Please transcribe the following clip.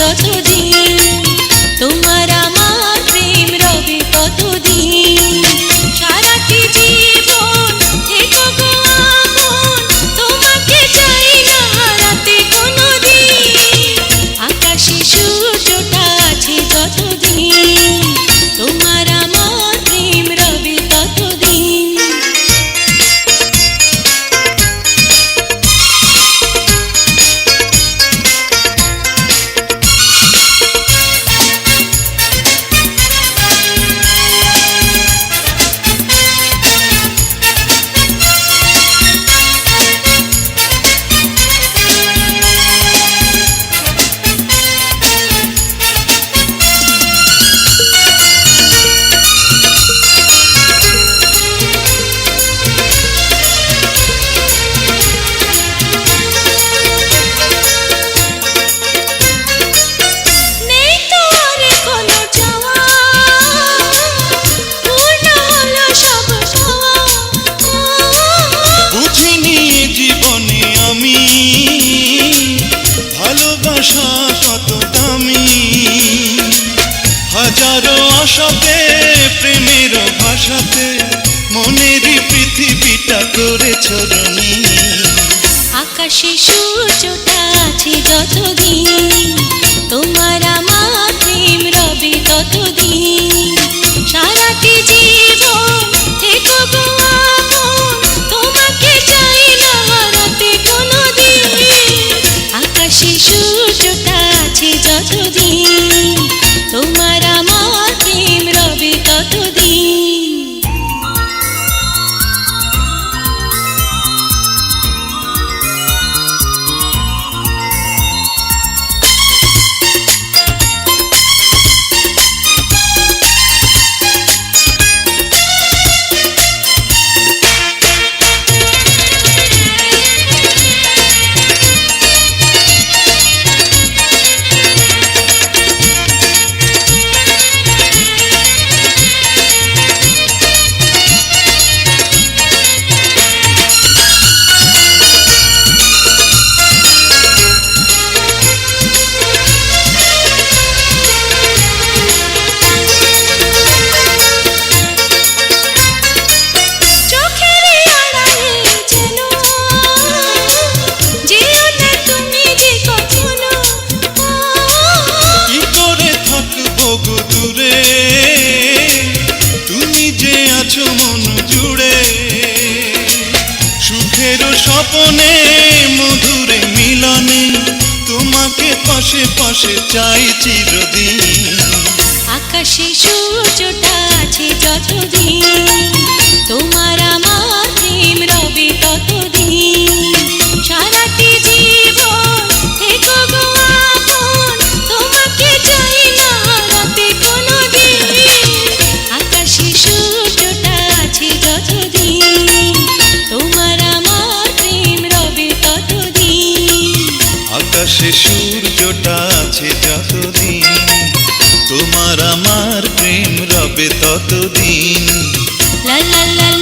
যতদিন তোমার আমার প্রেম রবে ততদিন সারাটি জীবন থেকো গো আপন তোমাকে চাই না হারাতে কোনোদিন আকাশে সূর্যটা আছে যতদিন তোমার আমার প্রেম রবে ততদিন হাজারো আশাতে প্রেমের ভাষাতে মনেরই পৃথিবীটা করেছ রঙিন আকাশে সূর্যটা আছে যতদিন তোমার আমার প্রেম রবে ততদিন সারাটি জীবন থেকো গো আপন তোমাকে চাই না হারাতে কোনোদিন আকাশে সূর্যটা আছে যতদিন তোমার আমার প্রেম রবে ততদিন মন জুড়ে সুখের স্বপনে মধুরে মিলনে তোমাকে পাশে পাশে চাই চিরদিন আকাশে সূর্যটা আছে যতদিন তোমার আমার প্রেম রবে ততদিন সারাটি জীবন থেকো গো আপন তোমাকে চাই না হারাতে কোনোদিন আকাশে সূর্যটা আছে যতদিন তোমার আমার প্রেম রবে ততদিন আকাশে সূর্যটা আছে যতদিন তোমার আমার প্রেম রবে ততদিন লা লা লা